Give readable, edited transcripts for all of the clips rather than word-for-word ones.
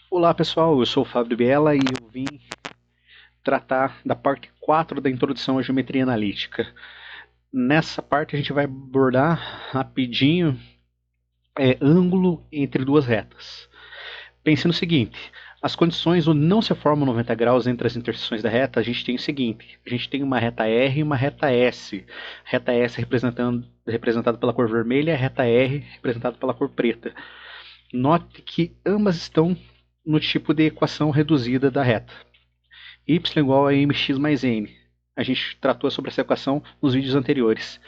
Olá pessoal, eu sou o Fábio Biela e eu vim tratar da parte 4 da introdução à geometria analítica. Nessa parte a gente vai abordar rapidinho ângulo entre duas retas. Pense no seguinte, as condições onde não se formam 90 graus entre as interseções da reta, a gente tem o seguinte, a gente tem uma reta R e uma reta S. Reta S representada pela cor vermelha, a reta R representada pela cor preta. Note que ambas estão no tipo de equação reduzida da reta. Y igual a mx mais n. A gente tratou sobre essa equação nos vídeos anteriores.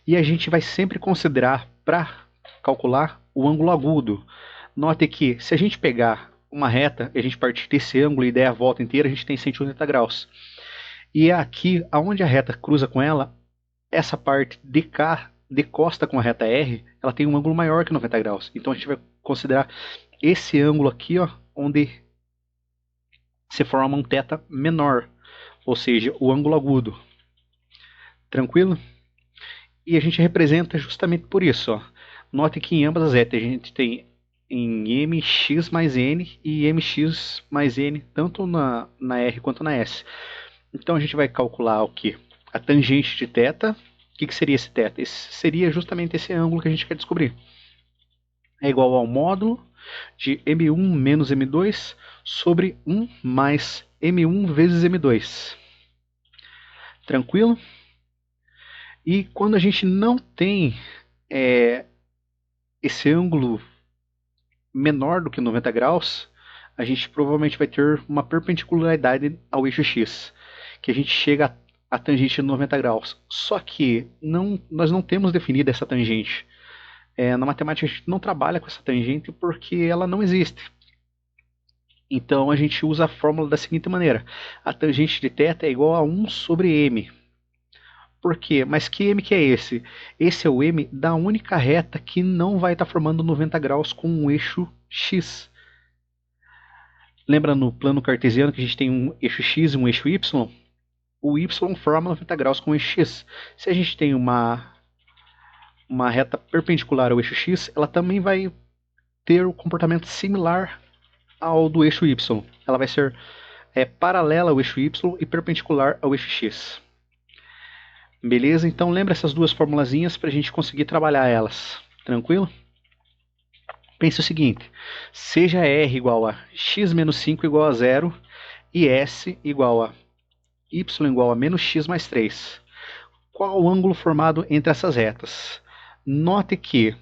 E a gente vai sempre considerar, para calcular, o ângulo agudo. Note que se a gente pegar uma reta e a gente partir desse ângulo e der a volta inteira, a gente tem 180 graus. E aqui, aonde a reta cruza com ela, essa parte de cá, de costa com a reta R, ela tem um ângulo maior que 90 graus. Então a gente vai considerar esse ângulo aqui, ó, onde se forma um θ menor, ou seja, o ângulo agudo. Tranquilo? E a gente representa justamente por isso. Ó. Note que em ambas as retas a gente tem em mx mais n e mx mais n, tanto na R quanto na S. Então a gente vai calcular o que? A tangente de θ. O que seria esse θ? Esse seria justamente esse ângulo que a gente quer descobrir. É igual ao módulo de m1 menos m2 sobre 1 mais m1 vezes m2. Tranquilo? E quando a gente não tem esse ângulo menor do que 90 graus, a gente provavelmente vai ter uma perpendicularidade ao eixo x, que a gente chega à tangente de 90 graus. Só que nós não temos definida essa tangente. Na matemática a gente não trabalha com essa tangente porque ela não existe. Então a gente usa a fórmula da seguinte maneira: a tangente de θ é igual a 1 sobre m. Por quê? Mas que m que é esse? Esse é o m da única reta que não vai estar formando 90 graus com um eixo x. Lembra no plano cartesiano que a gente tem um eixo x e um eixo y? O y forma 90 graus com o eixo x. Se a gente tem uma reta perpendicular ao eixo x, ela também vai ter um comportamento similar ao do eixo y. Ela vai ser paralela ao eixo y e perpendicular ao eixo x. Beleza? Então lembra essas duas formulazinhas para a gente conseguir trabalhar elas. Tranquilo? Pense o seguinte, seja R igual a x menos 5 igual a 0 e S igual a y igual a menos x mais 3. Qual o ângulo formado entre essas retas? Note que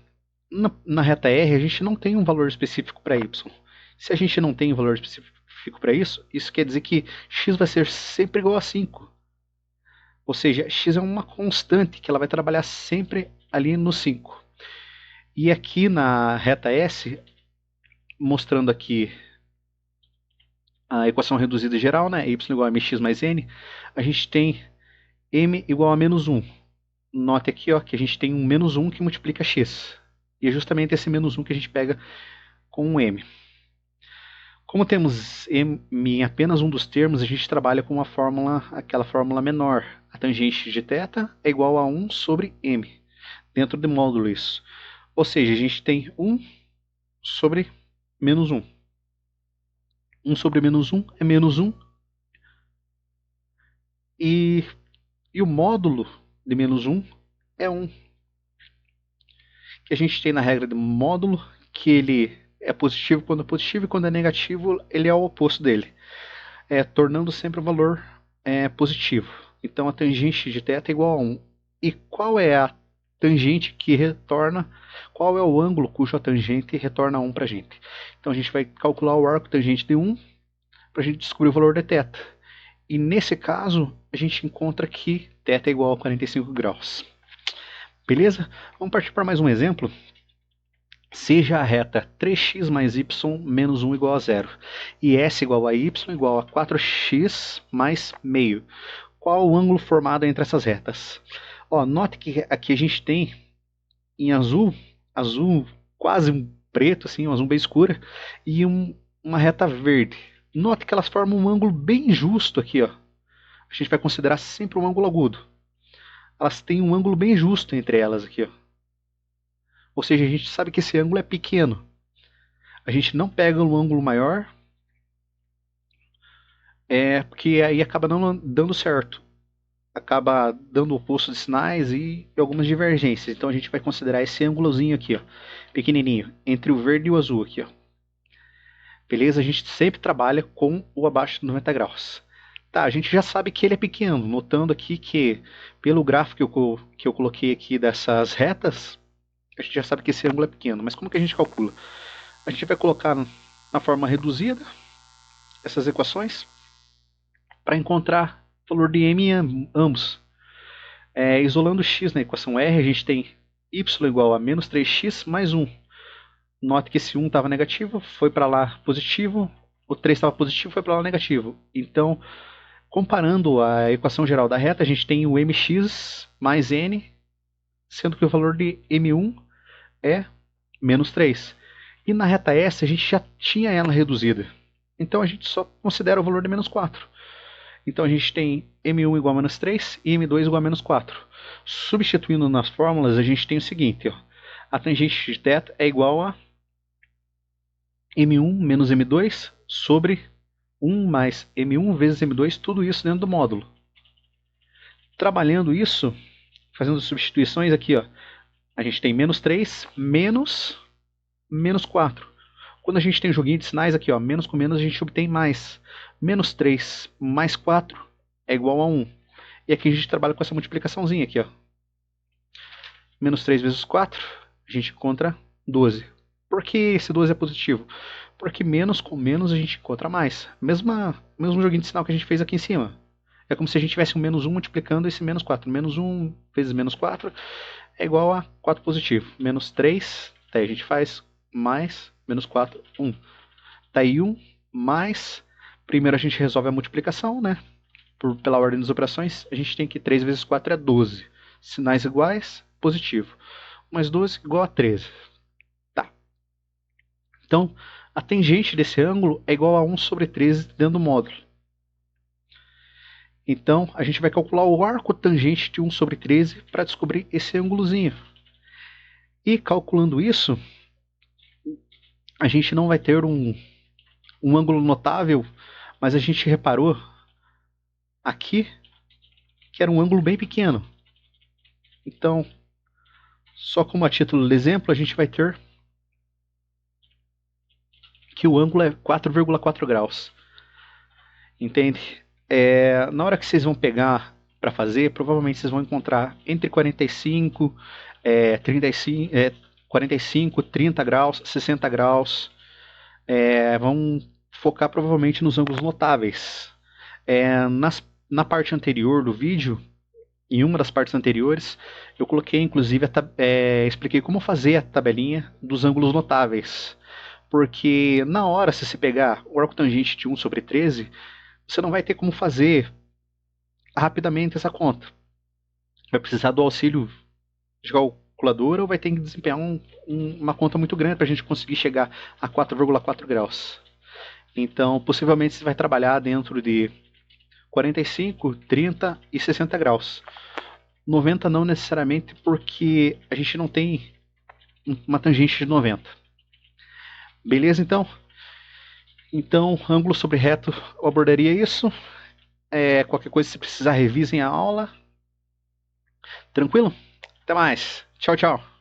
na reta R a gente não tem um valor específico para y. Se a gente não tem um valor específico para isso, isso quer dizer que x vai ser sempre igual a 5. Ou seja, x é uma constante que ela vai trabalhar sempre ali no 5. E aqui na reta S, mostrando aqui a equação reduzida geral, né? Y igual a mx mais n, a gente tem m igual a menos 1. Note aqui ó, que a gente tem um menos 1 que multiplica x. E é justamente esse menos 1 que a gente pega com um m. Como temos m em apenas um dos termos, a gente trabalha com uma fórmula, aquela fórmula menor. A tangente de θ é igual a 1 sobre m, dentro do módulo isso. Ou seja, a gente tem 1 sobre menos 1. 1 sobre menos 1 é menos 1. E o módulo de menos 1 é 1. Que a gente tem na regra de módulo, que ele é positivo quando é positivo e quando é negativo ele é o oposto dele, tornando sempre o valor positivo. Então a tangente de θ é igual a 1. E qual é a tangente que retorna, qual é o ângulo cuja tangente retorna 1 para a gente? Então a gente vai calcular o arco tangente de 1 para a gente descobrir o valor de θ. E nesse caso a gente encontra que θ é igual a 45 graus. Beleza? Vamos partir para mais um exemplo. Seja a reta 3x mais y menos 1 igual a 0 e S igual a y igual a 4x mais meio. Qual o ângulo formado entre essas retas? Ó, note que aqui a gente tem em azul quase um preto, assim, um azul bem escura, e uma reta verde. Note que elas formam um ângulo bem justo aqui. Ó. A gente vai considerar sempre um ângulo agudo. Elas têm um ângulo bem justo entre elas aqui. Ó. Ou seja, a gente sabe que esse ângulo é pequeno. A gente não pega um ângulo maior, porque aí acaba não dando certo. Acaba dando oposto de sinais e algumas divergências. Então a gente vai considerar esse ângulozinho aqui, ó, pequenininho, entre o verde e o azul aqui, ó. Beleza? A gente sempre trabalha com o abaixo de 90 graus. Tá, a gente já sabe que ele é pequeno, notando aqui que pelo gráfico que eu coloquei aqui dessas retas, a gente já sabe que esse ângulo é pequeno. Mas como que a gente calcula? A gente vai colocar na forma reduzida essas equações para encontrar o valor de m em ambos. Isolando x na equação R, a gente tem y igual a menos 3x mais 1. Note que esse 1 estava negativo, foi para lá positivo, o 3 estava positivo, foi para lá negativo. Então, comparando a equação geral da reta, a gente tem o mx mais n, sendo que o valor de m1 é menos 3. E na reta S a gente já tinha ela reduzida. Então a gente só considera o valor de menos 4. Então a gente tem m1 igual a menos 3 e m2 igual a menos 4. Substituindo nas fórmulas, a gente tem o seguinte, ó, a tangente de θ é igual a m1 menos m2 sobre 1 mais m1 vezes m2, tudo isso dentro do módulo. Trabalhando isso, fazendo substituições aqui, ó, a gente tem menos 3 menos 4. Quando a gente tem um joguinho de sinais aqui, ó, menos com menos, a gente obtém mais. Menos 3 mais 4 é igual a 1. E aqui a gente trabalha com essa multiplicaçãozinha aqui, ó. Menos 3 vezes 4, a gente encontra 12. Por que esse 12 é positivo? Porque menos com menos a gente encontra mais. Mesmo joguinho de sinal que a gente fez aqui em cima. É como se a gente tivesse um menos 1 multiplicando esse menos 4. Menos 1 vezes menos 4 é igual a 4 positivo. Menos 3, daí a gente faz mais menos 4, 1. Daí 1 mais... Primeiro a gente resolve a multiplicação, né? Pela ordem das operações, a gente tem que 3 vezes 4 é 12. Sinais iguais, positivo. Mais 12 igual a 13. Tá. Então, a tangente desse ângulo é igual a 1 sobre 13 dentro do módulo. Então, a gente vai calcular o arco tangente de 1 sobre 13 para descobrir esse ângulozinho. E calculando isso, a gente não vai ter um ângulo notável, mas a gente reparou aqui que era um ângulo bem pequeno. Então, só como a título de exemplo, a gente vai ter que o ângulo é 4,4 graus. Entende? Na hora que vocês vão pegar para fazer, provavelmente vocês vão encontrar entre 45, 35, 45, 30 graus, 60 graus. Vão focar provavelmente nos ângulos notáveis. Na parte anterior do vídeo, em uma das partes anteriores, eu coloquei inclusive, expliquei como fazer a tabelinha dos ângulos notáveis. Porque na hora, se você pegar o arco tangente de 1 sobre 13, você não vai ter como fazer rapidamente essa conta. Vai precisar do auxílio de calculadora ou vai ter que desempenhar uma conta muito grande para a gente conseguir chegar a 4,4 graus. Então, possivelmente você vai trabalhar dentro de 45, 30 e 60 graus. 90 não necessariamente, porque a gente não tem uma tangente de 90. Beleza, então? Então, ângulo sobre reto, eu abordaria isso. Qualquer coisa, se precisar, revisem a aula. Tranquilo? Até mais. Tchau, tchau.